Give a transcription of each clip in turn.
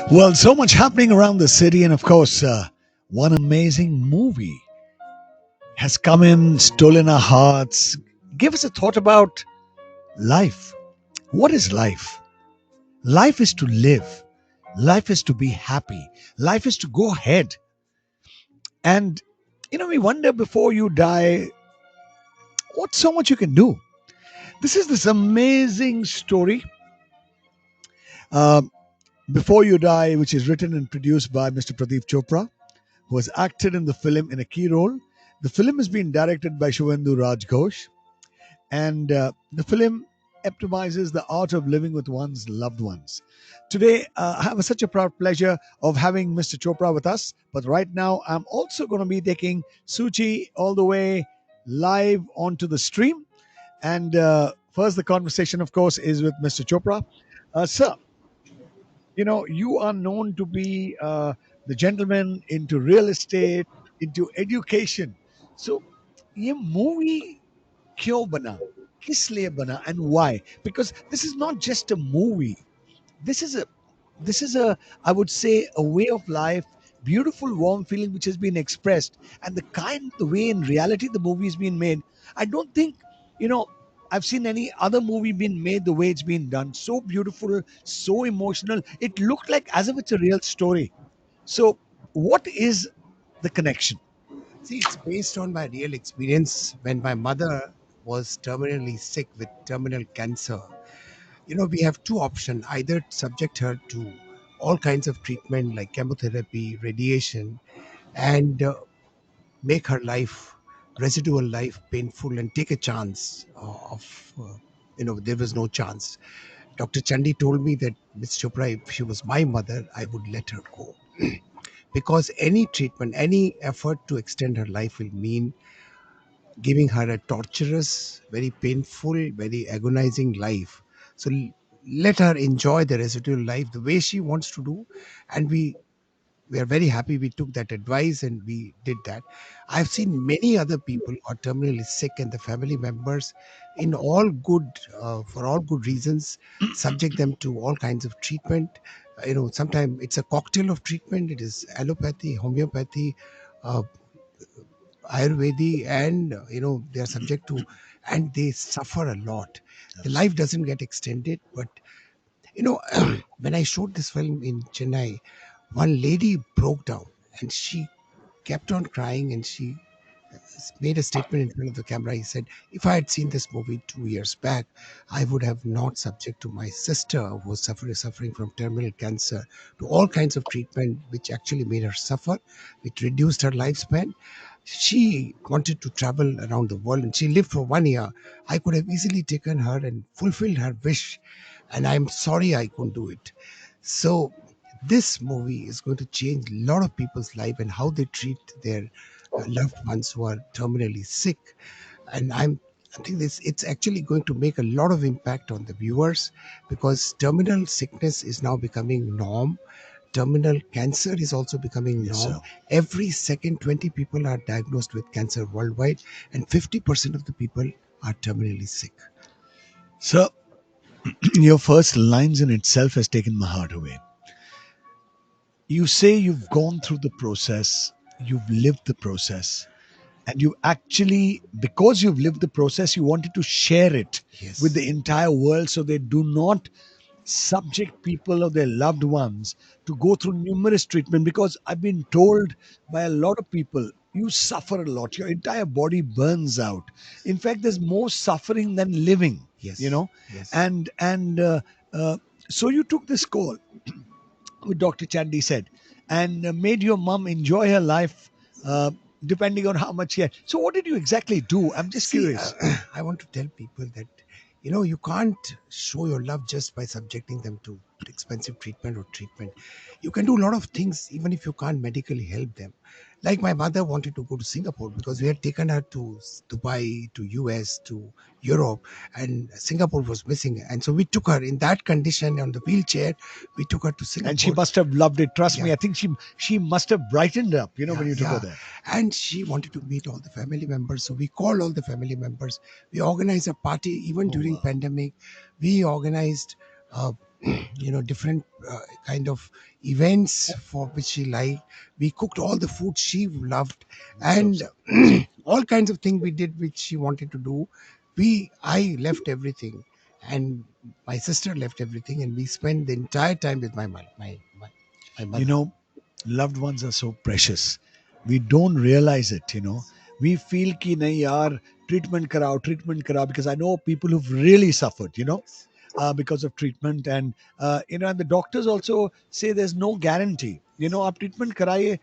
Well, so much happening around the city, and of course, one amazing movie has come in, stolen our hearts. Give us a thought about life. What is life? Life is to live, life is to be happy, life is to go ahead. And, we wonder before you die, what so much you can do. This is this amazing story, uh, Before You Die, which is written and produced by Mr. Pradip Chopra, who has acted in the film in a key role. The film has been directed by Suvendu Raj Ghosh, and the film epitomizes the art of living with one's loved ones. Today, I have such a proud pleasure of having Mr. Chopra with us, but right now I'm also going to be taking Suchi all the way live onto the stream. And first, the conversation, of course, is with Mr. Chopra. Sir, you are known to be the gentleman into real estate, into education. So ये movie क्यों बना, किस लिए बना, and why? Because this is not just a movie. This is a I would say, a way of life, beautiful warm feeling which has been expressed, and the way in reality the movie is being made. I don't think you know I've seen any other movie being made the way it's been done. So beautiful, so emotional. It looked like as if it's a real story. So what is the connection? See, it's based on my real experience when my mother was terminally sick with terminal cancer. We have two options: either subject her to all kinds of treatment like chemotherapy, radiation, and make her life, residual life, painful, and take a chance there was no chance. Dr. Chandi told me that Miss Chopra, if she was my mother, I would let her go. Because any treatment, any effort to extend her life will mean giving her a torturous, very painful, very agonizing life. So let her enjoy the residual life the way she wants to do, and we are very happy we took that advice and we did that. I've seen many other people who are terminally sick, and the family members, in all good, for all good reasons, subject them to all kinds of treatment. Sometimes it's a cocktail of treatment. It is allopathy, homeopathy, uh, Ayurvedi, and they are subject to, and they suffer a lot. The life doesn't get extended, but you know, when I showed this film in Chennai, one lady broke down and she kept on crying, and she made a statement in front of the camera. He said, "If I had seen this movie 2 years back, I would have not subject to my sister who was suffering from terminal cancer to all kinds of treatment, which actually made her suffer, which reduced her lifespan. She wanted to travel around the world and she lived for 1 year. I could have easily taken her and fulfilled her wish, and I'm sorry I couldn't do it." So this movie is going to change a lot of people's life and how they treat their loved ones who are terminally sick. And I think this it's actually going to make a lot of impact on the viewers, because terminal sickness is now becoming norm. Terminal cancer is also becoming Yes, norm. sir. Every second 20 people are diagnosed with cancer worldwide, and 50% of the people are terminally sick. So your first lines in itself has taken my heart away. You say you've gone through the process, you've lived the process, and you actually, because you've lived the process, you wanted to share it with Yes. the entire world so they do not subject people or their loved ones to go through numerous treatment. Because I've been told by a lot of people, you suffer a lot, your entire body burns out. In fact, there's more suffering than living, you Yes. know Yes. and uh, so you took this call, what Dr. Chandy said, and made your mom enjoy her life, uh, depending on how much she had. So, what did you exactly do? I'm just See, curious. I want to tell people that you can't show your love just by subjecting them to expensive treatment or treatment. You can do a lot of things even if you can't medically help them. Like my mother wanted to go to Singapore because we had taken her to Dubai, to US, to Europe, and Singapore was missing. And so we took her in that condition on the wheelchair. We took her to And she Singapore. must have loved it. Trust Yeah, me, I think she must have brightened up, yeah, when you took her yeah. there. And she wanted to meet all the family members, so we called all the family members. We organized a party even Oh during wow. pandemic. We organized. different kind of events for which she liked. We cooked all the food she loved, So and all kinds of things we did which she wanted to do. I left everything, and my sister left everything, and we spent the entire time with my you mother. know, loved ones are so precious. We don't realize it. We feel ki nahi yaar, treatment karao, because I know people who've really suffered. Yes. Because of treatment, and the doctors also say there's no guarantee. आप treatment कराइए,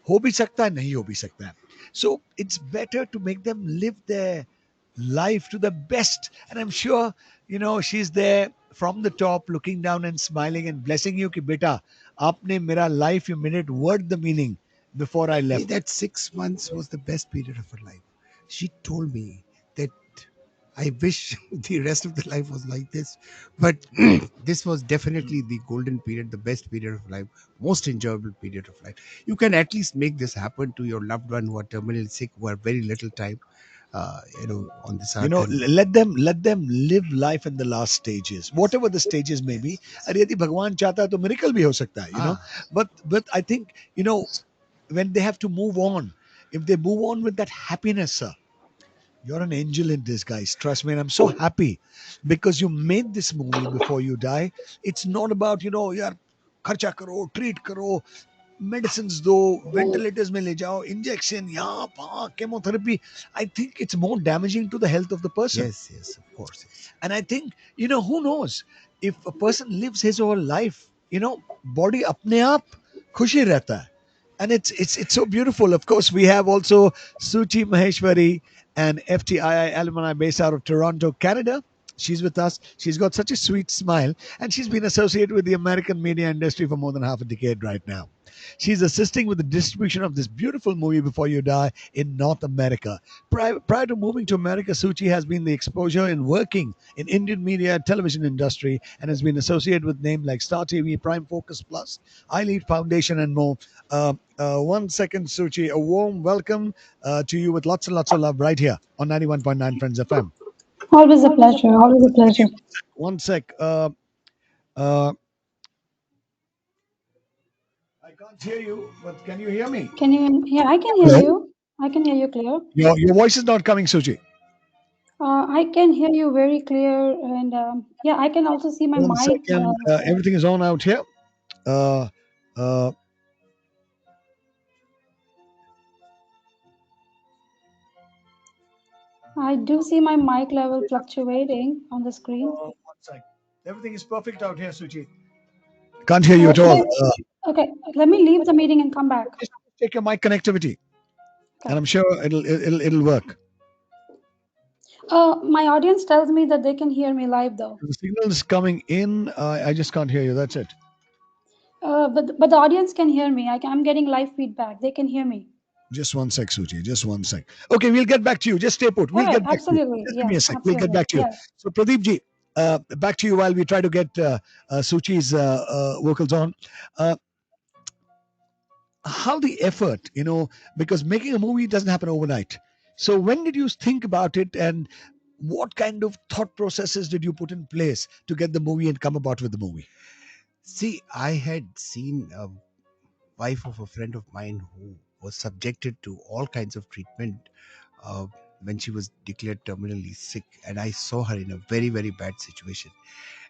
हो भी सकता है, नहीं हो भी सकता है. So it's better to make them live their life to the best. And I'm sure, she's there from the top looking down and smiling and blessing you कि बेटा आपने मेरा life you made it worth the meaning before I See, left. that 6 months was the best period of her life. She told me that I wish the rest of the life was like this, but this was definitely the golden period, the best period of life, most enjoyable period of life. You can at least make this happen to your loved one who are terminally sick, who have very little time, on this earth. And Let them live life in the last stages, whatever the stages may be. yes, yes. अरे यदि भगवान चाहता है तो miracle भी हो सकता है. Ah, But I think, when they have to move on, if they move on with that happiness, sir, you're an angel in disguise. Trust me, and I'm so happy because you made this movie before you die. It's not about, यार खर्चा करो, treat करो, medicines दो, ventilators में ले जाओ, injection यहाँ वहाँ, chemotherapy. I think it's more damaging to the health of the person. yes, yes, of course, yes. And I think, who knows, if a person lives his whole life, body apne aap खुशी रहता है. And it's so beautiful. Of course, we have also Suchi Maheshwari, an FTII alumni based out of Toronto, Canada. She's with us. She's got such a sweet smile, and she's been associated with the American media industry for more than half a decade right now. She's assisting with the distribution of this beautiful movie Before You Die in North America. Prior to moving to America, Suchi has been the exposure in working in Indian media television industry and has been associated with names like Star TV, Prime Focus Plus, iLEAD Foundation, and more. 1 second, Suchi. A warm welcome to you with lots and lots of love right here on 91.9 Friends FM. Always a pleasure. Always a pleasure. 1 sec. Uh, I can't hear you, but can you hear me? Can you? Yeah, I can hear Hello? you. I can hear you clear. Your voice is not coming, Suchi. I can hear you very clear, and yeah, I can also see my One mic. second. Everything is on out here. Uh, uh, I do see my mic level fluctuating on the screen. 1 sec. Everything is perfect out here, Suchi. Can't hear you at Should all. I? Okay, let me leave the meeting and come back. Just check your mic connectivity, Okay. and I'm sure it'll work. My audience tells me that they can hear me live though. The signal is coming in. I just can't hear you. That's it. But the audience can hear me. I'm getting live feedback. They can hear me. Just 1 sec, Suchi. Just 1 sec. Okay, we'll get back to you. Just stay put. All We'll right. get back to you. Absolutely. Just give me a Yes. sec. We'll get Absolutely. back to you. Yes. So, Pradeep ji, back to you while we try to get Suchi's vocals on. Uh, how the effort, because making a movie doesn't happen overnight. So, when did you think about it, and what kind of thought processes did you put in place to get the movie and come about with the movie? See, I had seen a wife of a friend of mine who was subjected to all kinds of treatment uh, when she was declared terminally sick, and I saw her in a very, very bad situation.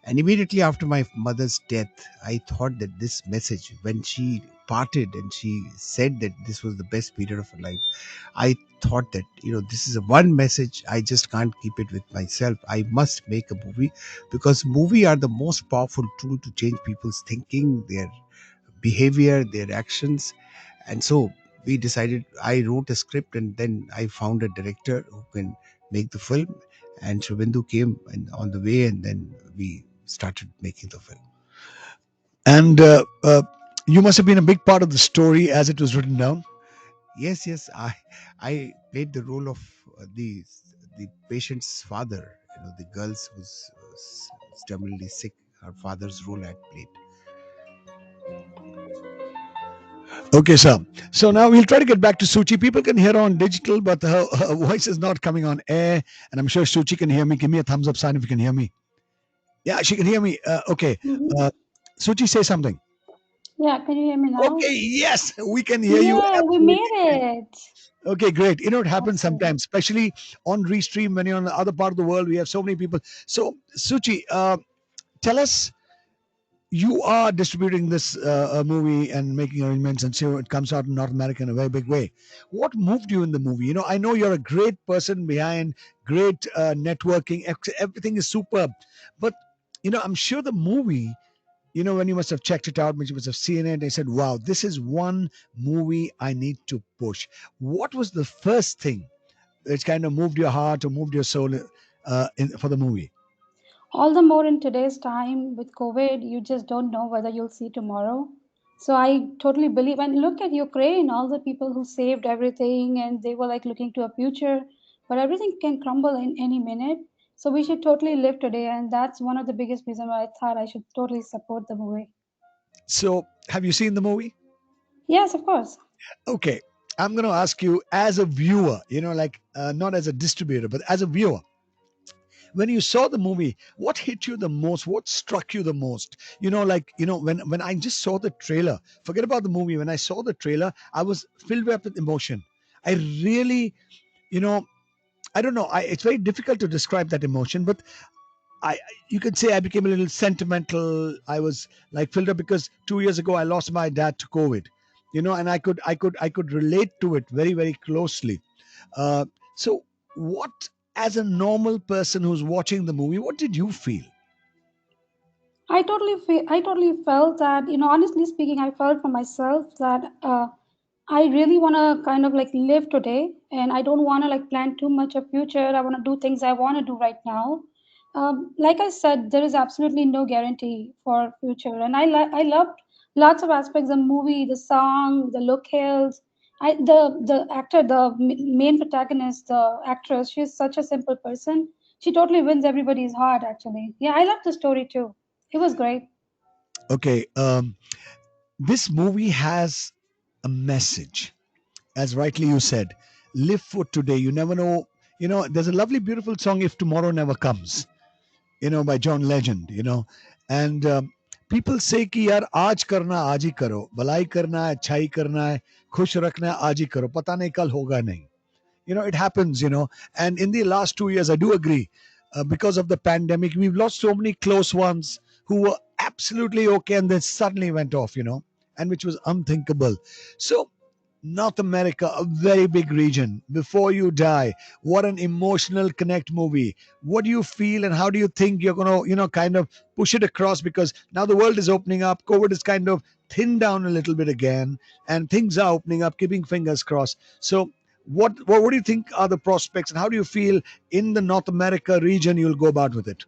And immediately after my mother's death, I thought that this message, when she parted and she said that this was the best period of her life, I thought that, this is a one message. I just can't keep it with myself. I must make a movie, because movie are the most powerful tool to change people's thinking, their behavior, their actions. And so we decided, I wrote a script, and then I found a director who can make the film. And Suvendu came on the way, and then we started making the film. And you must have been a big part of the story as it was written down. Yes, yes, I played the role of the patient's father. The girls was terminally sick. Her father's role I had played. Okay, sir. So now we'll try to get back to Suchi. People can hear her on digital, but her voice is not coming on air. And I'm sure Suchi can hear me. Give me a thumbs up sign if you can hear me. Yeah, she can hear me. Okay. Mm-hmm. Uh, Suchi, say something. Yeah, can you hear me now? Okay, yes, we can hear you Yeah, we made absolutely clear. it. Okay, great. You know, it happens Awesome. sometimes, especially on Restream when you're on the other part of the world. We have so many people. So, Suchi, tell us, you are distributing this movie and making arrangements, and so it comes out in North America in a very big way. What moved you in the movie? You know, I know you're a great person behind, great networking, everything is superb. But, you know, I'm sure the movie, you know, when you must have checked it out, when you must have seen it, they said, wow, this is one movie I need to push. What was the first thing that kind of moved your heart or moved your soul for the movie? All the more in today's time with COVID, you just don't know whether you'll see tomorrow. So I totally believe, and look at Ukraine, all the people who saved everything and they were like looking to a future, but everything can crumble in any minute. So we should totally live today, and that's one of the biggest reasons why I thought I should totally support the movie. So, have you seen the movie? Yes, of course. Okay, I'm going to ask you as a viewer, you know, like not as a distributor, but as a viewer, when you saw the movie, what hit you the most? What struck you the most? You know, like, you know, when I just saw the trailer, forget about the movie. When I saw the trailer, I was filled up with emotion. I really, you know, I don't know. It's very difficult to describe that emotion, but I, you could say I became a little sentimental. I was like filled up because 2 years ago I lost my dad to COVID, you know, and I could relate to it very, very closely. So, what, as a normal person who's watching the movie, what did you feel? I totally felt that, honestly speaking, I felt for myself that I really want to kind of like live today, and I don't want to like plan too much of future. I want to do things I want to do right now. Like I said, there is absolutely no guarantee for future, and I loved lots of aspects of the movie, the song, the locales. The actor, the main protagonist, the actress, she's such a simple person. She totally wins everybody's heart. Actually, yeah, I love the story too. It was great. Okay, this movie has a message, as rightly you said. Live for today. You never know. You know, there's a lovely, beautiful song, "If Tomorrow Never Comes," you know, by John Legend, you know. And people say कि यार आज करना आज ही करो, भलाई करना है, अच्छाई करना है, खुश रखना है आज ही करो, पता नहीं कल होगा नहीं. You know, it happens, you know. And in the last 2 years, I do agree, because of the pandemic, we've lost so many close ones who were absolutely okay and then suddenly went off, you know, and which was unthinkable. So, North America, a very big region. Before You Die, what an emotional connect movie. What do you feel and how do you think you're going to, you know, kind of push it across? Because now the world is opening up. COVID is kind of thinned down a little bit again, and things are opening up, keeping fingers crossed. So, what do you think are the prospects, and how do you feel in the North America region you'll go about with it?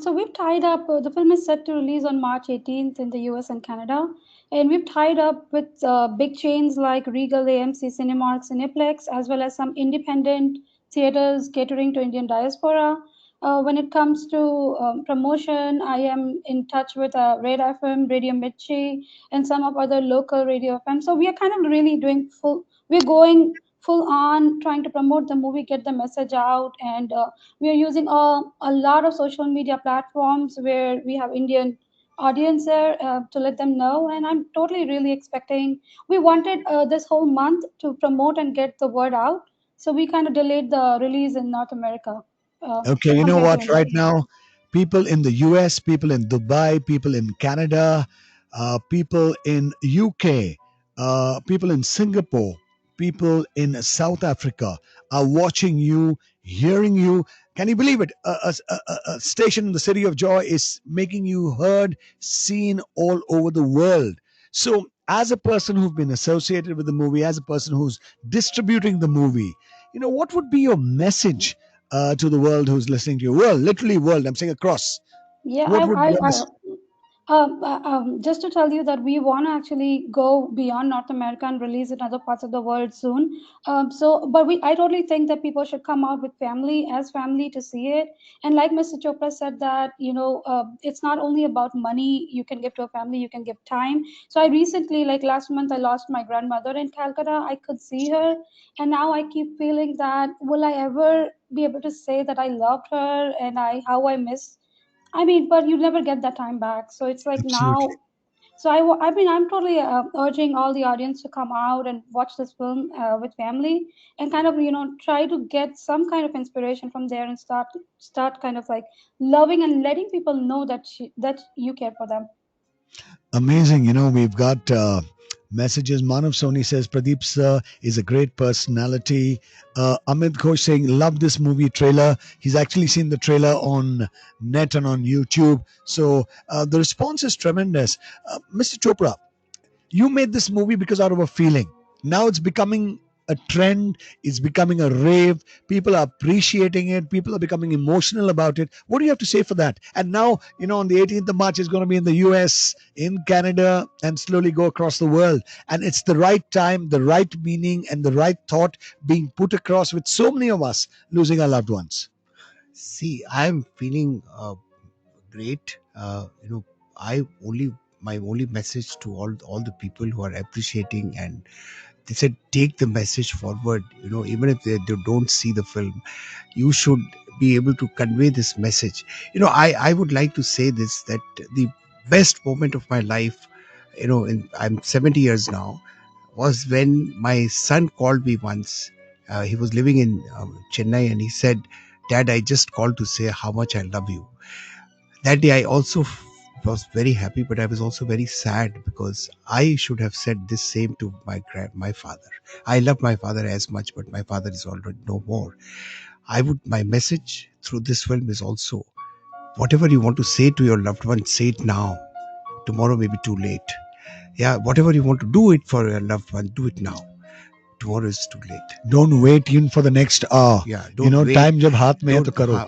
So we've tied up, the film is set to release on March 18th in the US and Canada. And we've tied up with big chains like Regal, AMC, Cinemark, Cineplex, as well as some independent theaters catering to Indian diaspora. When it comes to promotion, I am in touch with Red FM, Radio Mirchi, and some of other local radio FM. So we are kind of really we're going full on trying to promote the movie, get the message out, and we are using a lot of social media platforms where we have Indian audience there to let them know. And I'm totally really expecting. We wanted this whole month to promote and get the word out, so we kind of delayed the release in North America Okay, you know compared to what? India. Right now, people in the US, people in Dubai, people in Canada, people in UK, people in Singapore, people in South Africa are watching you, hearing you. Can you believe it? A station in the City of Joy is making you heard, seen all over the world. So, as a person who's been associated with the movie, as a person who's distributing the movie, you know, what would be your message to the world who's listening to you? World, literally world. I'm saying across. Yeah, What would your message? just to tell you that we want to actually go beyond North America and release in other parts of the world soon. I totally think that people should come out with family as family to see it. And like Mr. Chopra said, that it's not only about money you can give to a family, you can give time. So I recently, like last month, I lost my grandmother in Calcutta. I could see her, and now I keep feeling that will I ever be able to say that I loved her and I how I miss I mean, but you never get that time back. So it's like Absolutely. now. So I mean, I'm totally urging all the audience to come out and watch this film with family, and kind of try to get some kind of inspiration from there, and start kind of like loving and letting people know that you care for them. Amazing. We've got messages. Manav Soni says Pradeep sir is a great personality. Amit Ghosh saying, love this movie trailer. He's actually seen the trailer on net and on YouTube. So the response is tremendous. Mr. Chopra, you made this movie because out of a feeling. Now it's becoming a trend, it's becoming a rave. People are appreciating it, people are becoming emotional about it. What do you have to say for that? And now, on the 18th of March, it's going to be in the US, in Canada, and slowly go across the world. And it's the right time, the right meaning, and the right thought being put across with so many of us losing our loved ones. See, I'm feeling great. I only my only message to all the people who are appreciating, and they said take the message forward. Even if they don't see the film, you should be able to convey this message. I would like to say this, that the best moment of my life, I'm 70 years now, was when my son called me once. He was living in Chennai, and he said, Dad, I just called to say how much I love you. That day I also was very happy, but I was also very sad, because I should have said this same to my father. I love my father as much, but my father is already no more. My message through this film is also, whatever you want to say to your loved one, say it now. Tomorrow may be too late. Yeah, whatever you want to do it for your loved one, do it now. Tomorrow is too late. Don't wait even for the next hour. Yeah, don't wait. Time जब हाथ में है तो करो. हाँ,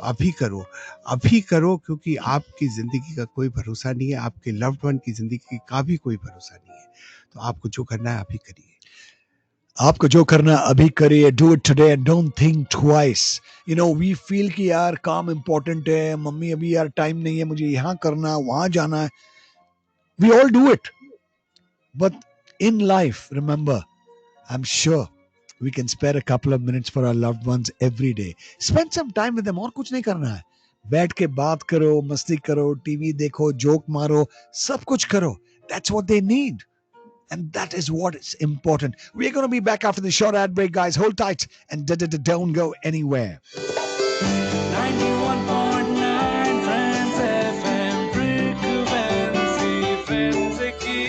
अभी करो क्योंकि आपकी जिंदगी का कोई भरोसा नहीं है, आपके लव्ड वन की जिंदगी का भी कोई भरोसा नहीं है. तो आपको जो करना है अभी करिए. आपको जो करना अभी करिए. Do it today and don't think twice. We feel कि यार काम important है, मम्मी अभी यार टाइम नहीं है, मुझे यहाँ करना, वहाँ जाना है. We all do it. But in life, remember, I'm sure we can spare a couple of minutes for our loved ones every day. Spend some time with them. और कुछ नहीं करना है. बैठ के बात करो, मस्ती करो, टीवी देखो, जोक मारो, सब कुछ करो. That's what they need. And that is what is important. We're going to be back after the short ad break, guys. Hold tight and don't go anywhere. 91.9 Friends FM frequency friends की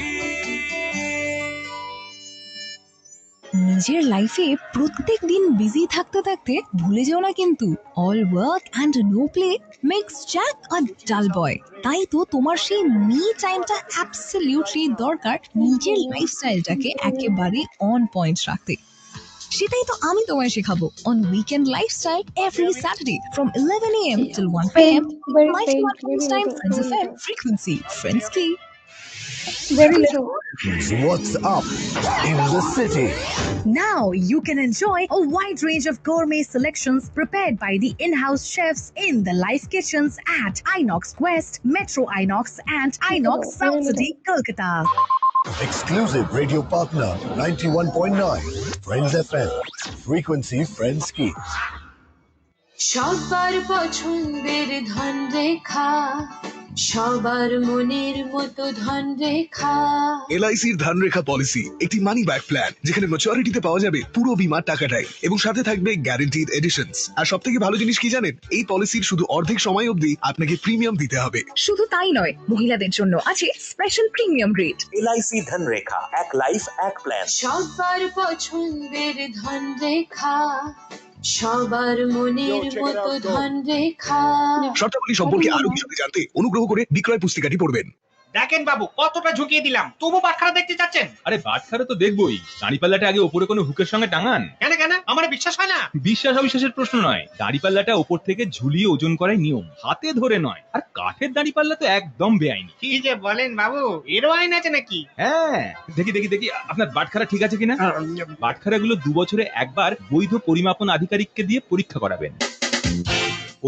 নিজের লাইফে প্রত্যেক দিন busy থাকতে থাকতে ভুলে যেও না কিন্তু all work and no play makes Jack a dull boy. তাই তো তোমার সেই মি টাইমটা অ্যাবসলিউটলি দরকার নিজের লাইফস্টাইলটাকে একেবারে অন পয়েন্ট রাখতে. সেটাই তো আমি তোমায় শেখাবো on weekend lifestyle every Saturday from 11 a.m. till 1 p.m. Very 91 time Friends FM frequency friends key. very little. What's up in the city? Now you can enjoy a wide range of gourmet selections prepared by the in-house chefs in the live kitchens at Inox West, Metro Inox and Inox South City, Kolkata. Exclusive radio partner 91.9 Friends FM. Frequency Friends Key. সবার পছন্দের ধন রেখা, সবার মনের মতো ধন রেখা। এলআইসির ধানরেখা policy একটি money back plan, যেখানে ম্যাচুরিটিতে পাওয়া যাবে পুরো বীমার টাকাটাই, এবং সাথে থাকবে গ্যারান্টিড এডিশনস। আর সবথেকে ভালো জিনিস কি জানেন, এই পলিসির শুধু অর্ধেক সময় অবধি আপনাকে প্রিমিয়াম দিতে হবে। শুধু তাই নয়, মহিলাদের জন্য আছে স্পেশাল প্রিমিয়াম রেট। এলআইসি ধানরেখা, এক লাইফ এক প্ল্যান। সবার পছন্দের ধন রেখা, সবার মনের মতো ধন রেখা। শর্তাবলী সম্পর্কে আরো বিশদে জানতে অনুগ্রহ করে বিক্রয় পুস্তিকাটি পড়বেন। দেখেন বাবু, কতটা ঝুঁকিয়ে দিলাম, তবু বাটখারা দেখতে চাচ্ছেন? আরে বাটখারা তো দেখবোই, দাঁড়িপাল্লাটা আগে উপরে কোনো হুকের সঙ্গে টাঙান। কেন আমার বিশ্বাস হয় না? বিশ্বাস অবিশ্বাসের প্রশ্ন নয়, দাঁড়িপাল্লাটা উপর থেকে ঝুলিয়ে ওজন করাই নিয়ম, হাতে ধরে নয়। আর কাঠের দাঁড়িপাল্লা তো একদম বেআইনি। কি যে বলেন বাবু, এরও আইন আছে নাকি? হ্যাঁ, দেখি আপনার বাটখারা ঠিক আছে কিনা। বাটখারাগুলো 2 বছরে একবার বৈধ পরিমাপন আধিকারিককে দিয়ে পরীক্ষা করাবেন।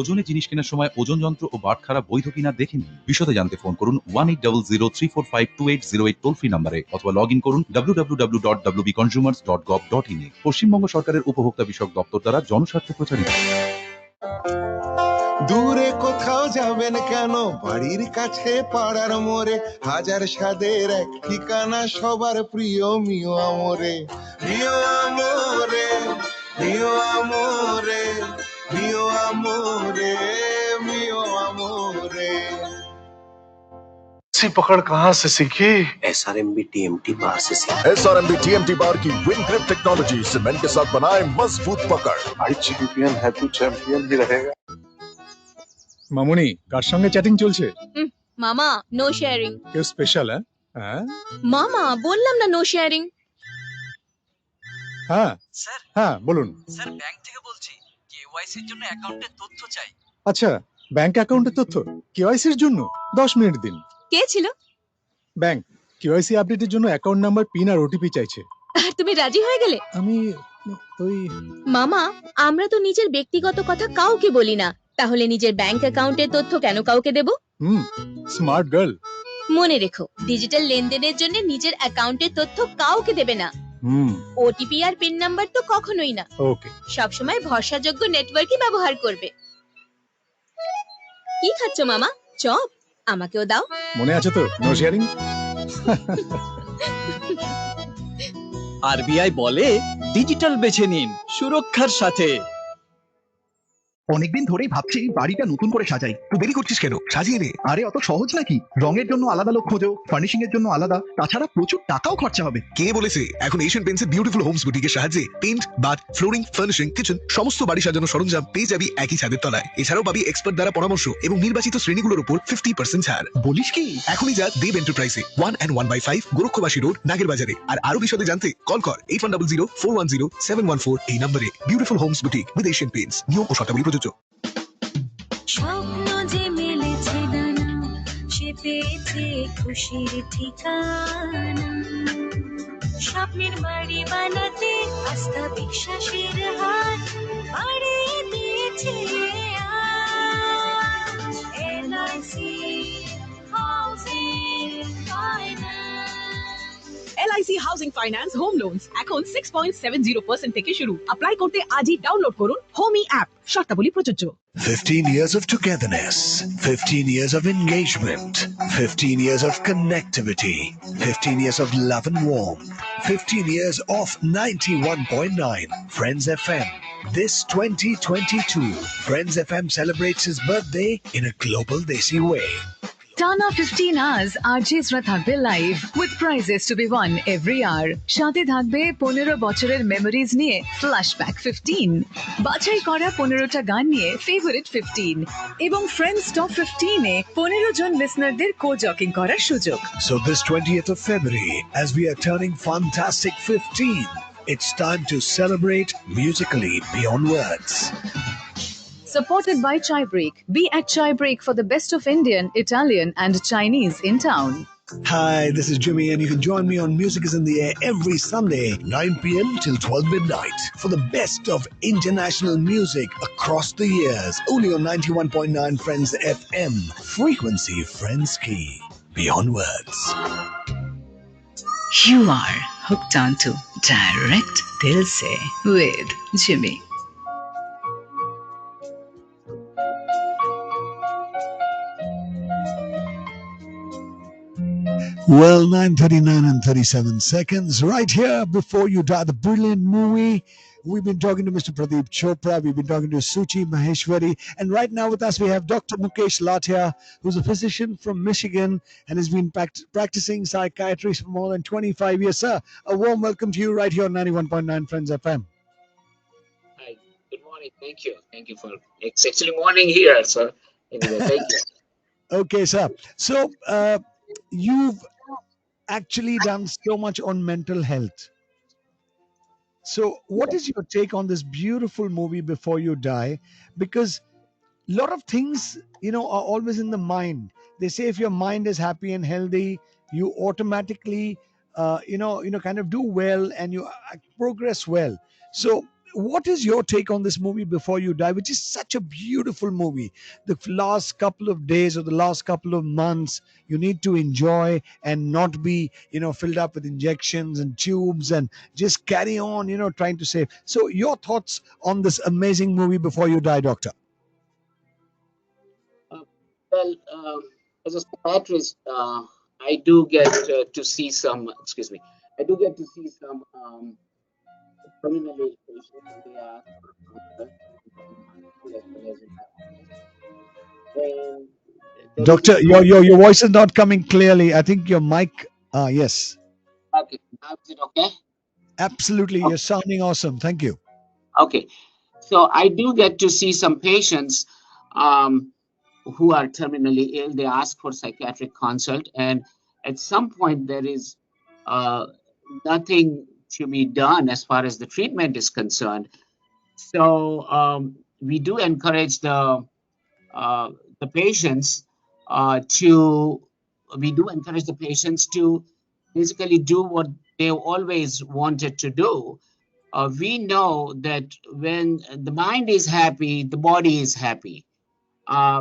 ওজনে জিনিস কেনার সময় ওজন যন্ত্র ও বাটখারা বৈধ কিনা দেখে নিন। বিশদে জানতে ফোন করুন 1800345288 টোল ফ্রি নম্বরে, অথবা লগ ইন করুন www.wbconsumers.gov.in এ। পশ্চিমবঙ্গ সরকারের উপভোক্তা বিষয়ক দপ্তর দ্বারা জনস্বার্থে প্রচারিত। দূরে কোথাও যাবেন কেন, বাড়ির কাছে পাড়ার মোড়ে, হাজার স্বাদের এক ঠিকানা, সবার প্রিয় মিও আমরে। মিও আমরে, মিও আমরে, মিও আমরে, মিও আমরে। पकड़ कहाँ से सीखी? SRMB TMT बार से सीखा। SRMB TMT बार की विन ग्रिप टेक्नोलॉजी सीमेंट के साथ बनाए मजबूत पकड़। भाई चैंपियन है तो चैंपियन भी रहेगा। মামুনি, কার সঙ্গে চ্যাটিং চলছে? মামা, নো শেয়ারিং। কেউ স্পেশাল? হ্যাঁ মামা, বললাম না নো শেয়ারিং। হ্যাঁ স্যার, হ্যাঁ বলুন। স্যার ব্যাংক থেকে বলছি, কেওয়াইসি এর জন্য অ্যাকাউন্টের তথ্য চাই। আচ্ছা, ব্যাংক অ্যাকাউন্টের তথ্য কেওয়াইসি এর জন্য 10 মিনিট দিন। কে ছিল? ব্যাংক কেওয়াইসি আপডেটের জন্য অ্যাকাউন্ট নাম্বার, পিন আর ওটিপি চাইছে। আর তুমি রাজি হয়ে গেলে? আমি ওই মামা, আমরা তো নিজের ব্যক্তিগত কথা কাউকে বলি না, তাহলে নিজের ব্যাংক অ্যাকাউন্টের তথ্য কেন কাউকে দেব? Smart girl. মনে রেখো, ডিজিটাল লেনদেনের জন্য নিজের অ্যাকাউন্টের তথ্য কাউকে দেবে না। ওটিপি আর পিন নাম্বার তো কখনোই না। ওকে। সবসময় ভরসাযোগ্য নেটওয়ার্কই ব্যবহার করবে। কি খাচ্ছ মামা? চপ? আমাকেও দাও। মনে আছে তো, নো শেয়ারিং। আরবিআই বলে ডিজিটাল বেছে নিন সুরক্ষার সাথে। অনেকদিন ধরেই ভাবছি বাড়িটা নতুন করে সাজাই। তুই দেরি করছিস কেন? সাজিয়ে নে। আরে অত সহজ নাকি? রঙের জন্য আলাদা লোক খোঁজো, ফার্নিশিং এর জন্য আলাদা, তাছাড়া প্রচুর টাকাও খরচা হবে। কে বলেছে? এখন এশিয়ান পেইন্টসের বিউটিফুল হোমস বুটিকের সাহায্যে paint, bath, flooring, furnishing, kitchen সমস্ত বাড়ি সাজানোর সরঞ্জাম পেয়ে যাবি একই ছাদের তলায়। এছাড়াও পাবি এক্সপার্ট দ্বারা পরামর্শ এবং নির্বাচিত শ্রেণীগুলোর উপর 50% ছাড়। বলিস কি? এখনই যা দেব এন্টারপ্রাইজে 1 and 1/5 গোরক্ষবাসী রোড, নাগের বাজারে। আর আরো বিশদে জানতে কল কর 8100410714 এই নম্বরে। Beautiful homes boutique with Asian paints. নিয়ম ও শর্তাবলী প্রযোজ্য। স্বপ্ন যে মেলেছে ডানা, সে পেয়েছে খুশির ঠিকানা। স্বপ্নের বাড়ি বানাতে আস্থা বিশ্বাসের হাত বাড়িয়ে দিয়েছে আজ। LIC housing finance. LIC housing finance home loans এখন 6.70% থেকে শুরু। অ্যাপ্লাই করতে আজই ডাউনলোড করুন হোমি অ্যাপ। শর্তাবলী প্রযোজ্য। 15 years of togetherness, 15 years of engagement, 15 years of connectivity, 15 years of love and warmth, 15 years of 91.9 Friends FM. This 2022, Friends FM celebrates his birthday in a global Desi way. টানা 15 hours আরজেসরা থাকবে live with prizes to be won every hour. সাথে থাকবে 15 বছরের memories নিয়ে flashback 15, বাছাই করা 15টা গান নিয়ে ফেভারিট 15 এবং ফ্রেন্ডস টপ 15-এ 15 জন লিসনারদের কো-জকিং করার সুযোগ। So this 20th of February, as we are turning fantastic 15, it's time to celebrate musically beyond words. Supported by Chai Break. Be at Chai Break for the best of Indian, Italian and Chinese in town. Hi, this is Jimmy, and you can join me on Music is in the Air every Sunday, 9 p.m. till 12 midnight, for the best of international music across the years. Only on 91.9 Friends FM. Frequency Friends Key. Beyond words. You are hooked onto Direct Dilse with Jimmy. Well, 9:39 and 37 seconds. Right here before you die, the brilliant movie. We've been talking to Mr. Pradip Chopra. We've been talking to Suchi Maheshwari. And right now with us, we have Dr. Mukesh Lathia, who's a physician from Michigan and has been practicing psychiatry for more than 25 years. Sir, a warm welcome to you right here on 91.9 Friends FM. Hi, good morning. Thank you. Thank you for, it's actually morning here, sir. Anyway, thank you. Okay, sir. So, you've actually done so much on mental health. So what is your take on this beautiful movie Before You Die? Because a lot of things, are always in the mind. They say if your mind is happy and healthy, you automatically, kind of do well and you progress well. So what is your take on this movie Before You Die, which is such a beautiful movie? The last couple of days or the last couple of months you need to enjoy and not be filled up with injections and tubes and just carry on trying to save. So your thoughts on this amazing movie Before You Die, doctor? Well, as a psychiatrist, I do get to see some. Excuse me. I do get to see some terminally ill patients, and they ask for consult in hospital as well as in my office. And there is a Doctor, group. your voice is not coming clearly. I think your mic. Yes, Okay, now is it okay? absolutely. You're sounding awesome. Thank you. Okay, so I do get to see some patients um, who are terminally ill. They ask for psychiatric consult, and at some point there is uh, nothing to be done as far as the treatment is concerned. So we do encourage uh, the patients to. We do encourage the patients to basically do what they always wanted to do. We know that when the mind is happy, the body is happy.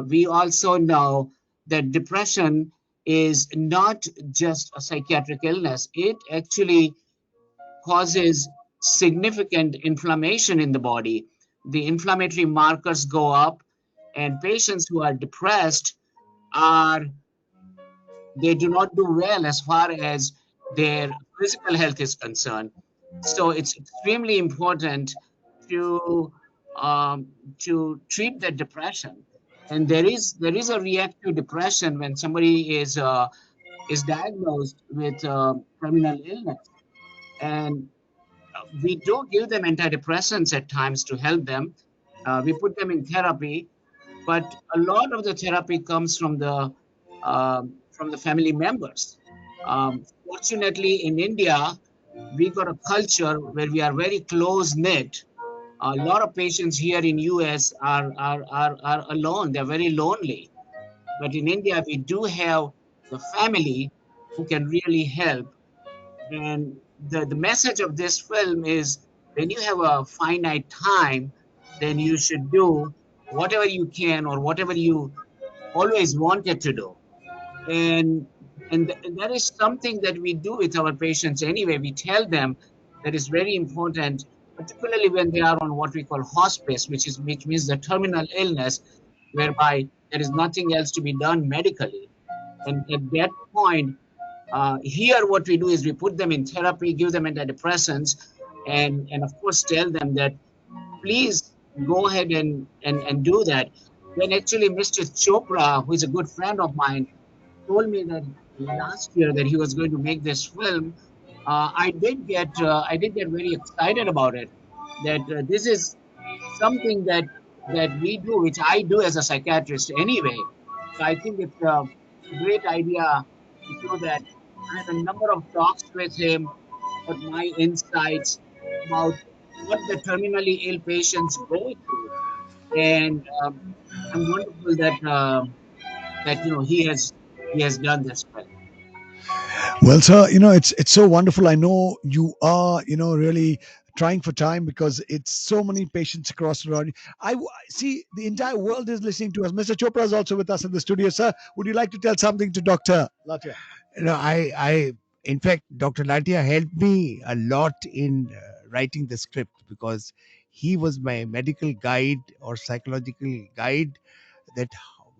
We also know that depression is not just a psychiatric illness, it actually causes significant inflammation in the body. The inflammatory markers go up, and patients who are depressed are they do not do well as far as their physical health is concerned. So it's extremely important to um, to treat the depression. And there is a reactive depression when somebody is diagnosed with terminal illness, and we do give them antidepressants at times to help them. We put them in therapy, but a lot of the therapy comes from the family members. Fortunately, in India, we got a culture where we are very close knit. A lot of patients here in US are alone. They're very lonely. But in India, we do have the family who can really help. And the message of this film is when you have a finite time, then you should do whatever you can or whatever you always wanted to do. And and that is something that we do with our patients anyway. We tell them that is very important, particularly when they are on what we call hospice, which means the terminal illness, whereby there is nothing else to be done medically. And at that point, here what we do is we put them in therapy, give them antidepressants, and of course tell them that please go ahead and do that. When actually Mr. Chopra, who is a good friend of mine, told me that last year that he was going to make this film, I did get very excited about it. That this is something that we do, which I do as a psychiatrist anyway. So I think it's a great idea to do that. I had a number of talks with him about my insights about what the terminally ill patients go through, and I'm wonderful that he has done this well. Well, sir, it's so wonderful. I know you are, really trying for time because it's so many patients across the world. See the entire world is listening to us. Mr. Chopra is also with us in the studio, sir. Would you like to tell something to Doctor Latia? In fact, Dr. Latia helped me a lot in writing the script because he was my medical guide or psychological guide, that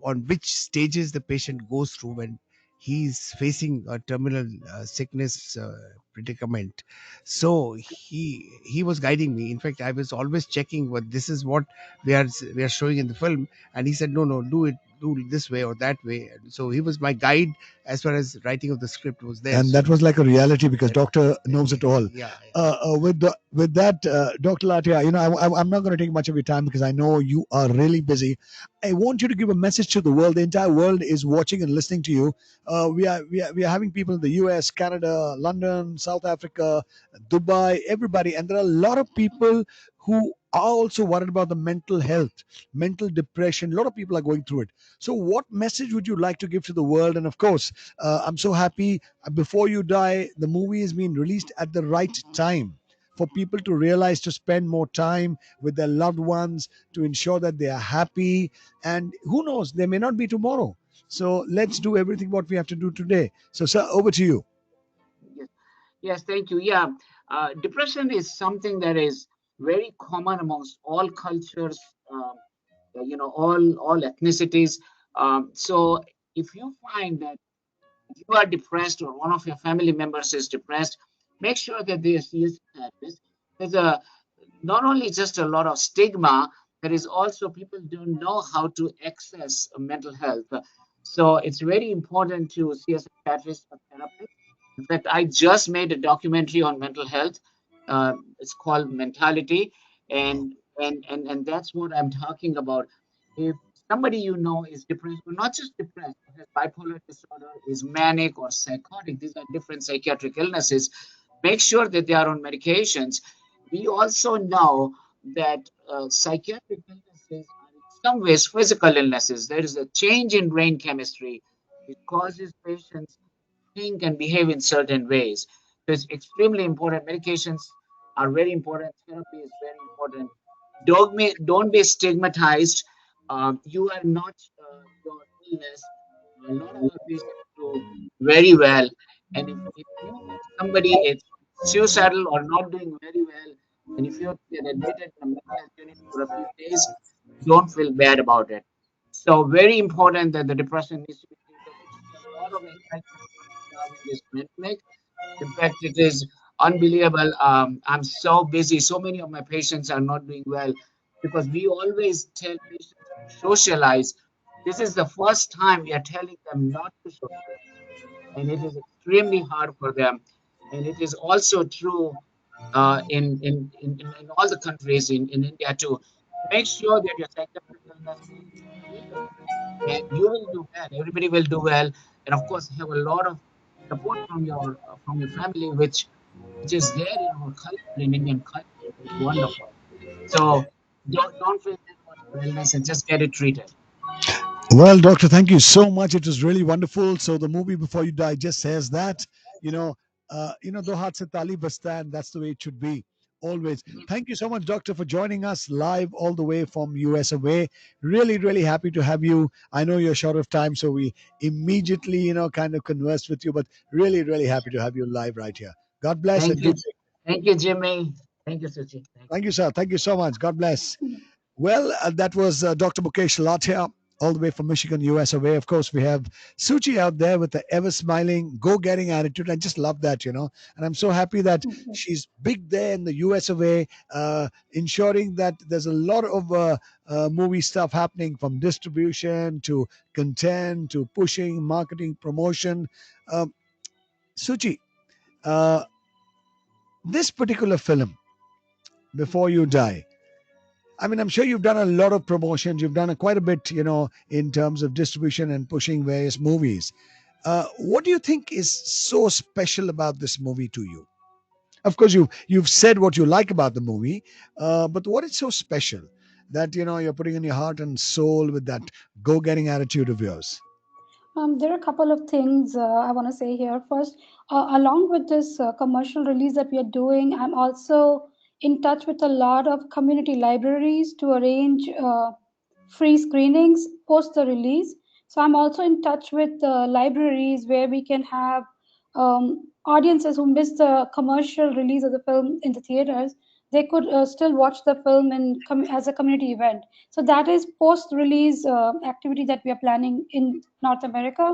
on which stages the patient goes through when he's facing a terminal sickness predicament. So he was guiding me. In fact, I was always checking what this is what we are showing in the film, and he said no, do it this way or that way. So he was my guide as far as writing of the script was there. And So that was like a reality because Doctor knows it all. yeah. With that, Doctor Latia, I'm not going to take much of your time because I know you are really busy. I want you to give a message to the world. The entire world is watching and listening to you. We are having people in the U.S., Canada, London, South Africa, Dubai, everybody, and there are a lot of people who are also worried about the mental health, mental depression. A lot of people are going through it. So, what message would you like to give to the world? And of course, I'm so happy. Before You Die, the movie is being released at the right time for people to realize to spend more time with their loved ones, to ensure that they are happy. And who knows, they may not be tomorrow. So let's do everything what we have to do today. So, sir, over to you. Yes, yes, thank you. Yeah, depression is something that is very common amongst all cultures, all ethnicities. So if you find that you are depressed or one of your family members is depressed, make sure that they see a psychiatrist. There's a not only just a lot of stigma, there is also people don't know how to access mental health. So it's very important to see a psychiatrist or therapist. In fact, I just made a documentary on mental health. It's called Mentality, and that's what I'm talking about. If somebody you know is depressed, but not just depressed, but has bipolar disorder, is manic or psychotic, these are different psychiatric illnesses. Make sure that they are on medications. We also know that psychiatric illnesses are in some ways physical illnesses. There is a change in brain chemistry which causes patients think and behave in certain ways. So it's extremely important. Medications are very important. Therapy is very important. Don't be stigmatized. You are not your illness. A lot of our patients do very well. And if you know somebody is suicidal or not doing very well, and if you get admitted in a mental health unit for a few days, don't feel bad about it. So very important that the depression needs to be treated. It's a lot of excitement now in this pandemic. In fact, it is unbelievable. I'm so busy. So many of my patients are not doing well because we always tell patients to socialize. This is the first time we are telling them not to socialize, and it is extremely hard for them. And it is also true in all the countries in India too. Make sure that your psychiatric illness is treated and you will do well. Everybody will do well, and of course, have a lot of support from your family, which is there in our culture, in Indian culture. It's wonderful. So don't feel bad about your illness and just get it treated. Well, Doctor, thank you so much. It was really wonderful. So the movie Before You Die just says that, you know, do haath se tali basta, and that's the way it should be always. Thank you so much, Doctor, for joining us live all the way from US away. Really, really happy to have you. I know you're short of time, so we immediately, kind of conversed with you, but really, really happy to have you live right here. God bless Thank and do. you, thank you, Jimmy. Thank you, Suchi. Thank you, sir. Thank you so much. God bless. Well, that was Dr. Mukesh Lathia, all the way from Michigan, US away. Of course, we have Suchi out there with the ever smiling, go getting attitude. I just love that. And I'm so happy that she's big there in the US away, ensuring that there's a lot of movie stuff happening from distribution to content to pushing, marketing, promotion. Um Suchi, uh, this particular film, Before You Die, I mean, I'm sure you've done a lot of promotions. You've done quite a bit, in terms of distribution and pushing various movies. What do you think is so special about this movie to you? Of course, you've said what you like about the movie, but what is so special that you're putting in your heart and soul with that go-getting attitude of yours? There are a couple of things I want to say here. First, along with this commercial release that we are doing, I'm also in touch with a lot of community libraries to arrange free screenings post the release. So I'm also in touch with libraries where we can have audiences who missed the commercial release of the film in the theaters. They could still watch the film as a community event. So that is post-release activity that we are planning in North America.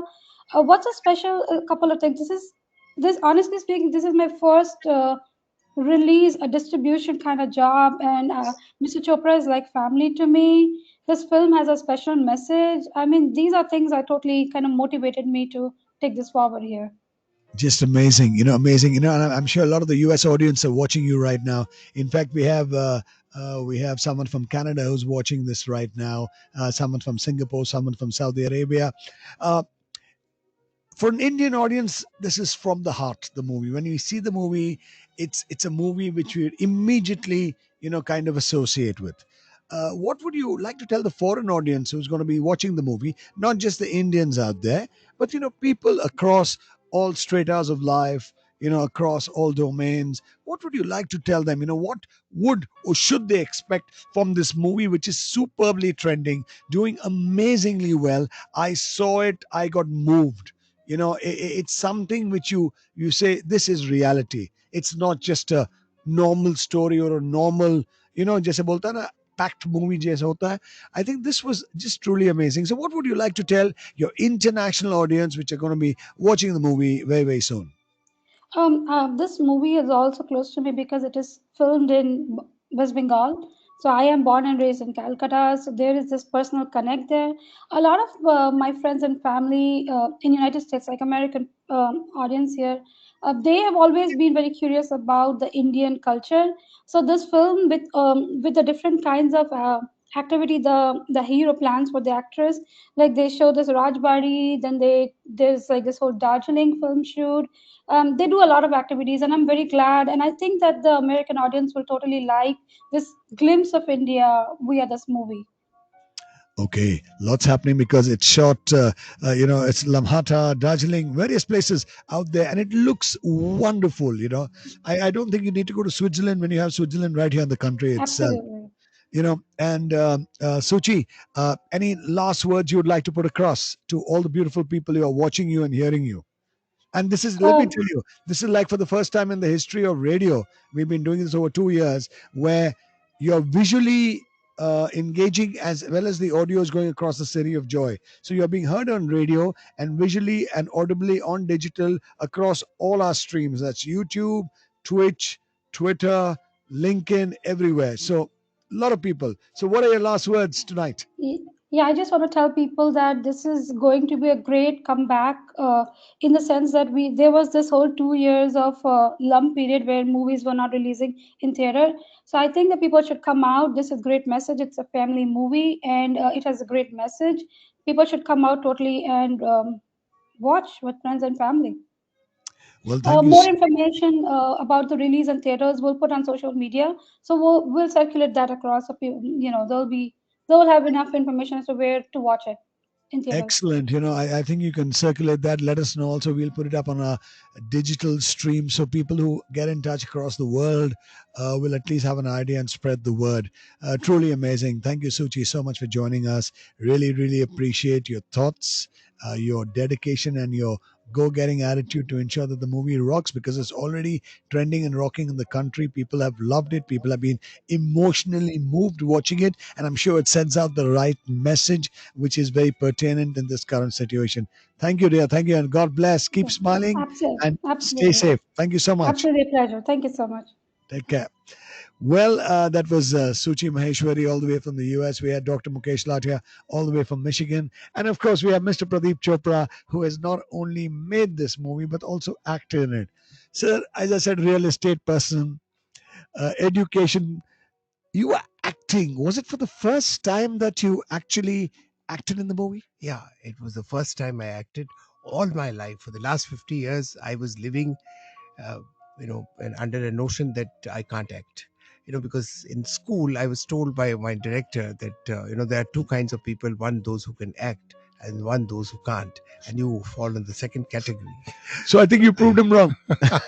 What's a special couple of things? This honestly speaking, this is my first release, a distribution kind of job, and Mr. Chopra is like family to me. This film has a special message. I mean, these are things that totally kind of motivated me to take this forward here. Just amazing, amazing. And I'm sure a lot of the US audience are watching you right now. In fact, we have someone from Canada who's watching this right now, someone from Singapore, someone from Saudi Arabia. uh, for an Indian audience, this is from the heart. The movie, when we see the movie, it's a movie which we immediately kind of associate with. What would you like to tell the foreign audience who's going to be watching the movie? Not just the Indians out there, but people across all stratas of life, across all domains. What would you like to tell them? What would or should they expect from this movie, which is superbly trending, doing amazingly well? I saw it, I got moved. It's something which you say this is reality. It's not just a normal story or a normal, जैसे बोलता है ना, packed movie jaisa hota hai. I think this was just truly amazing. So, what would you like to tell your international audience, which are going to be watching the movie very, very soon? This movie is also close to me because it is filmed in West Bengal. So I am born and raised in Calcutta. So there is this personal connect there. A lot of my friends and family in United States, like American audience here, they have always been very curious about the Indian culture. So this film with the different kinds of activity the hero plans for the actress, like they show this Rajbari, then there's like this whole Darjeeling film shoot. They do a lot of activities, and I'm very glad, and I think that the American audience will totally like this glimpse of India via this movie. Okay, lots happening because it's shot, it's Lamhata, Darjeeling, various places out there, and it looks wonderful. I don't think you need to go to Switzerland when you have Switzerland right here in the country itself. Absolutely. And Suchi, any last words you would like to put across to all the beautiful people who are watching you and hearing you? And this is, let me tell you, this is like for the first time in the history of radio. We've been doing this over 2 years, where you're visually engaging as well as the audio is going across the city of joy. So you're being heard on radio and visually and audibly on digital across all our streams. That's YouTube, Twitch, Twitter, LinkedIn, everywhere. So a lot of people. So what are your last words tonight? Yeah, I just want to tell people that this is going to be a great comeback in the sense that there was this whole 2 years of lump period where movies were not releasing in theater. So I think that people should come out. This is a great message. It's a family movie, and it has a great message. People should come out totally and watch with friends and family. Well, thank you. More information about the release and theaters we'll put on social media. So we'll circulate that across. So people, they'll have enough information as to where to watch it in theaters. Excellent. I think you can circulate that. Let us know. Also, we'll put it up on a digital stream so people who get in touch across the world will at least have an idea and spread the word. Truly amazing. Thank you, Suchi, so much for joining us. Really, really appreciate your thoughts, your dedication, and your go-getting attitude to ensure that the movie rocks, because it's already trending and rocking in the country. People have loved it. People have been emotionally moved watching it, and I'm sure it sends out the right message, which is very pertinent in this current situation. Thank you, dear. Thank you, and God bless. Keep smiling and stay safe. Thank you so much. Absolutely a pleasure. Thank you so much. Take care. Well, that was Suchi Maheshwari all the way from the US. We had Dr. Mukesh Lathia all the way from Michigan. And of course, we have Mr. Pradip Chopra, who has not only made this movie, but also acted in it. Sir, as I said, real estate person, education. You were acting. Was it for the first time that you actually acted in the movie? Yeah, it was the first time I acted. All my life, for the last 50 years, I was living, and under a notion that I can't act. Because in school, I was told by my director that, there are two kinds of people: one, those who can act, and one, those who can't. And you fall in the second category. So I think you proved him wrong.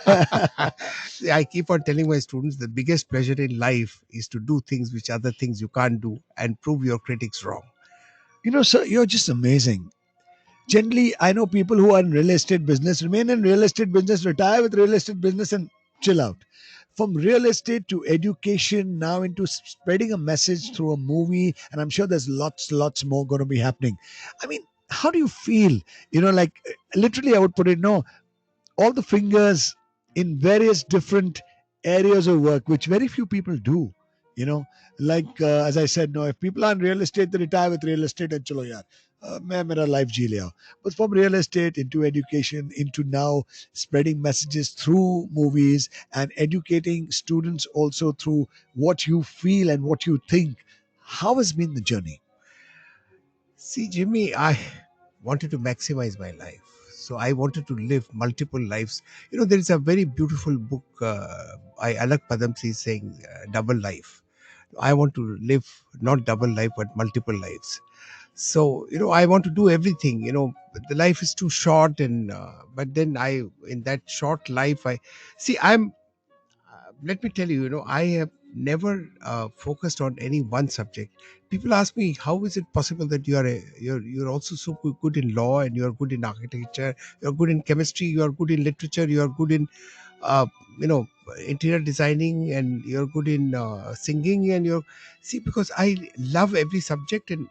I keep on telling my students the biggest pleasure in life is to do things which other things you can't do and prove your critics wrong. Sir, you're just amazing. Generally, I know people who are in real estate business, remain in real estate business, retire with real estate business and chill out. From real estate to education, now into spreading a message through a movie, and I'm sure there's lots more going to be happening. I mean, how do you feel? Literally, I would put it, no, all the fingers in various different areas of work, which very few people do. As I said, no, if people are in real estate, they retire with real estate and chalo yaar. मैं मेरा life जी लिया. But from real estate into education, into now spreading messages through movies and educating students also through what you feel and what you think. How has been the journey? See, Jimmy, I wanted to maximize my life. So I wanted to live multiple lives. There is a very beautiful book by Alak Padamsee saying double life. I want to live not double life, but multiple lives. So, I want to do everything. The life is too short, and but then in that short life, let me tell you, I have never focused on any one subject. People ask me, how is it possible that you're also so good in law, and you're good in architecture, you're good in chemistry, you're good in literature, you're good in uh, you know interior designing, and you're good in singing, and you're see, because I love every subject, and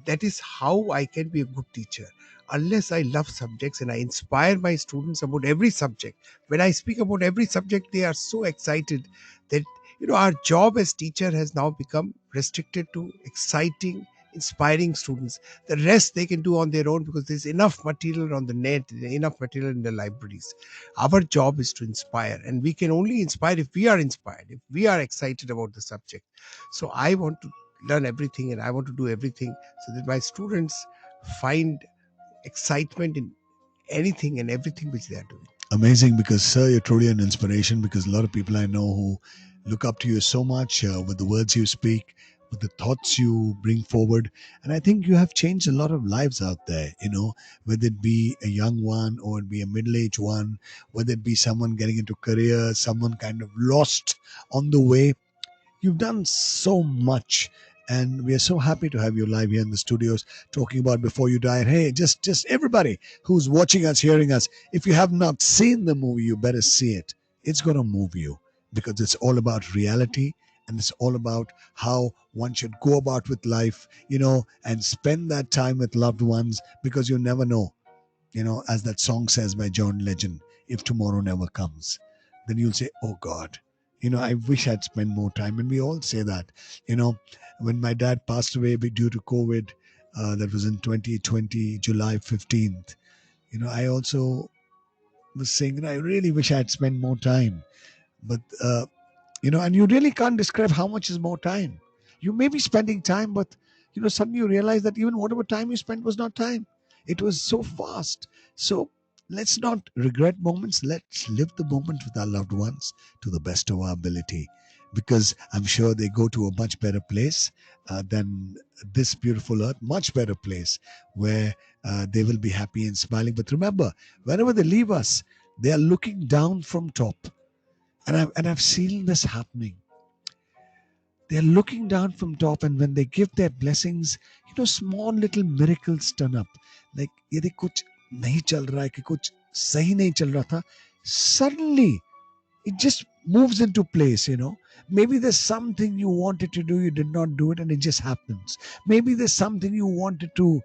that is how I can be a good teacher. Unless I love subjects and I inspire my students about every subject. When I speak about every subject, they are so excited that our job as teacher has now become restricted to exciting, inspiring students. The rest they can do on their own, because there's enough material on the net, enough material in the libraries. Our job is to inspire, and we can only inspire if we are inspired, if we are excited about the subject. So I want to learn everything, and I want to do everything so that my students find excitement in anything and everything which they are doing. Amazing, because sir, you're truly an inspiration, because a lot of people I know who look up to you so much with the words you speak, with the thoughts you bring forward. And I think you have changed a lot of lives out there, whether it be a young one or it be a middle-aged one, whether it be someone getting into career, someone kind of lost on the way. You've done so much, and we are so happy to have you live here in the studios talking about Before You Die. And hey, just everybody who's watching us, hearing us, if you have not seen the movie, you better see it. It's going to move you, because it's all about reality, and it's all about how one should go about with life, and spend that time with loved ones, because you never know, as that song says by John Legend, if tomorrow never comes, then you'll say, oh God, I wish I'd spent more time. And we all say that, when my dad passed away due to COVID, that was in 2020, July 15th, I also was saying, I really wish I had spent more time. But, and you really can't describe how much is more time. You may be spending time, but, suddenly you realize that even whatever time you spent was not time. It was so fast. So let's not regret moments. Let's live the moment with our loved ones to the best of our ability, because I'm sure they go to a much better place than this beautiful earth, much better place where they will be happy and smiling. But remember, whenever they leave us, they are looking down from top. And I've seen this happening. They're looking down from top, and when they give their blessings, small little miracles turn up. Like यदि कुछ नहीं चल रहा है, कि कुछ सही नहीं चल रहा था, suddenly it just moves into place. Maybe there's something you wanted to do, you did not do it, and it just happens. Maybe there's something you wanted to,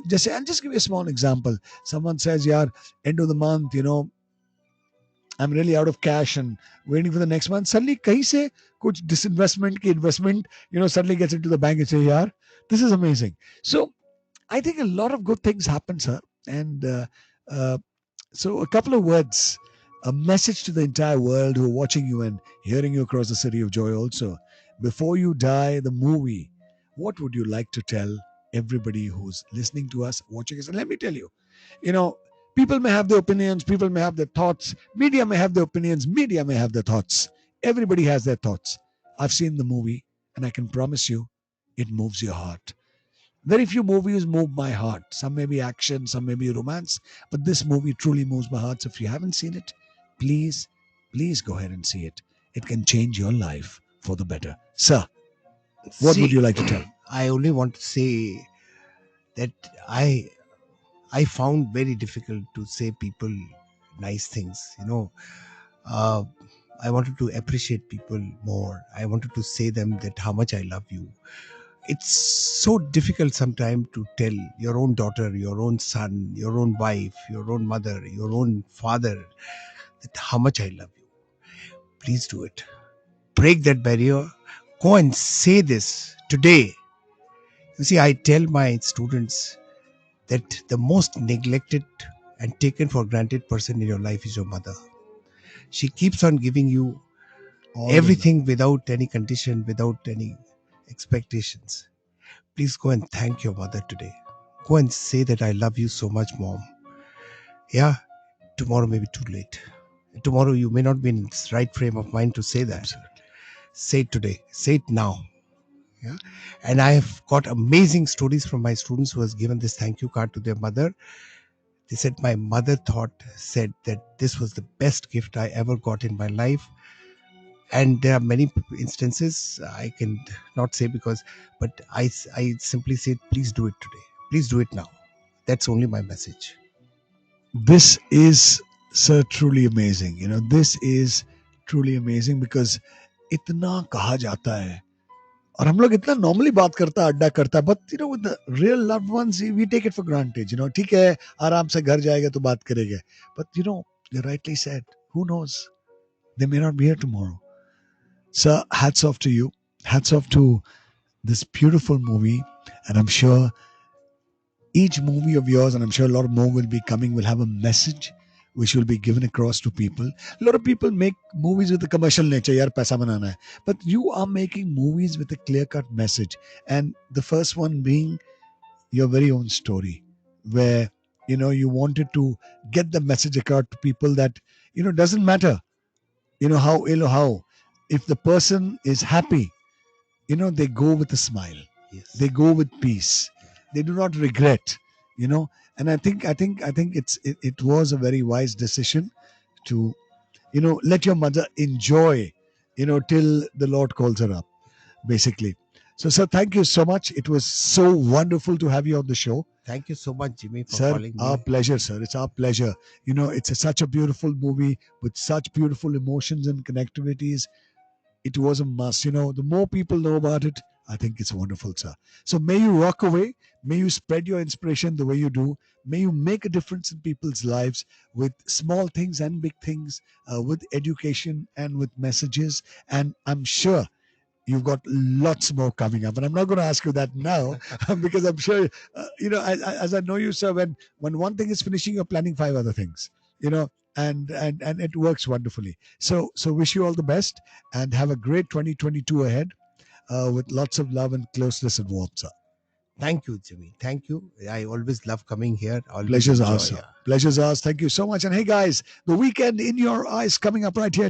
just say. I'll just give you a small example. Someone says, "Yeah, end of the month, I'm really out of cash and waiting for the next month." Suddenly, kahin se kuch disinvestment ki investment, suddenly gets into the bank and say, "Yaar, this is amazing." So I think a lot of good things happen, sir. And uh, so a couple of words, a message to the entire world who are watching you and hearing you across the city of joy also. Before You Die, the movie, what would you like to tell everybody who's listening to us, watching us? And let me tell you, you know, people may have their opinions, people may have their thoughts, media may have their opinions, media may have their thoughts. Everybody has their thoughts. I've seen the movie, and I can promise you, it moves your heart. Very few movies move my heart. Some may be action, some may be romance, but this movie truly moves my heart. So if you haven't seen it, please, please go ahead and see it. It can change your life for the better. Sir, what would you like to tell? I only want to say that I found very difficult to say people nice things. Uh, I wanted to appreciate people more. I wanted to say them that how much I love you. It's so difficult sometimes to tell your own daughter, your own son, your own wife, your own mother, your own father that how much I love you. Please do it. Break that barrier. Go and say this today. You see, I tell my students that the most neglected and taken for granted person in your life is your mother. She keeps on giving you everything without any condition, without any expectations. Please go and thank your mother today. Go and say that I love you so much, mom. Yeah, tomorrow may be too late. Tomorrow you may not be in this right frame of mind to say that. Absolutely. Say it today. Say it now. Yeah. And I have got amazing stories from my students who has given this thank you card to their mother. They said, my mother said that this was the best gift I ever got in my life. And there are many instances I can not say but I simply said, please do it today. Please do it now. That's only my message. This is Sir, truly amazing. This is truly amazing because इतना कहा जाता है और हम लोग इतना normally बात करता है, अड्डा करता है, but with the real loved ones we take it for granted. ठीक है, आराम से घर जाएगा तो बात करेंगे, but you rightly said, who knows, they may not be here tomorrow. Sir, hats off to you, hats off to this beautiful movie, and I'm sure each movie of yours, and I'm sure a lot more will be coming, will have a message which will be given across to people. A lot of people make movies with a commercial nature, yaar paisa banana hai. But you are making movies with a clear-cut message. And the first one being your very own story, where you wanted to get the message across to people that doesn't matter how ill or how, if the person is happy, they go with a smile. Yes. They go with peace. They do not regret. And I think it was a very wise decision to let your mother enjoy till the Lord calls her up, basically. So sir, thank you so much. It was so wonderful to have you on the show. Thank you so much, Jimmy, for Sir, calling our me. pleasure, sir. It's our pleasure. It's such a beautiful movie with such beautiful emotions and connectivities. It was a must. The more people know about it, I think it's wonderful, sir. So may you rock away. May you spread your inspiration the way you do. May you make a difference in people's lives with small things and big things, with education and with messages. And I'm sure you've got lots more coming up. And I'm not going to ask you that now because I'm sure, as I know you, sir, when one thing is finishing, you're planning five other things, and it works wonderfully. So wish you all the best and have a great 2022 ahead, with lots of love and closeness and warmth, sir. Thank you, Jimmy. Thank you. I always love coming here. Always Pleasure's enjoy, ours, sir. yeah. Pleasure's ours. Thank you so much. And hey, guys, the weekend in your eyes coming up right here.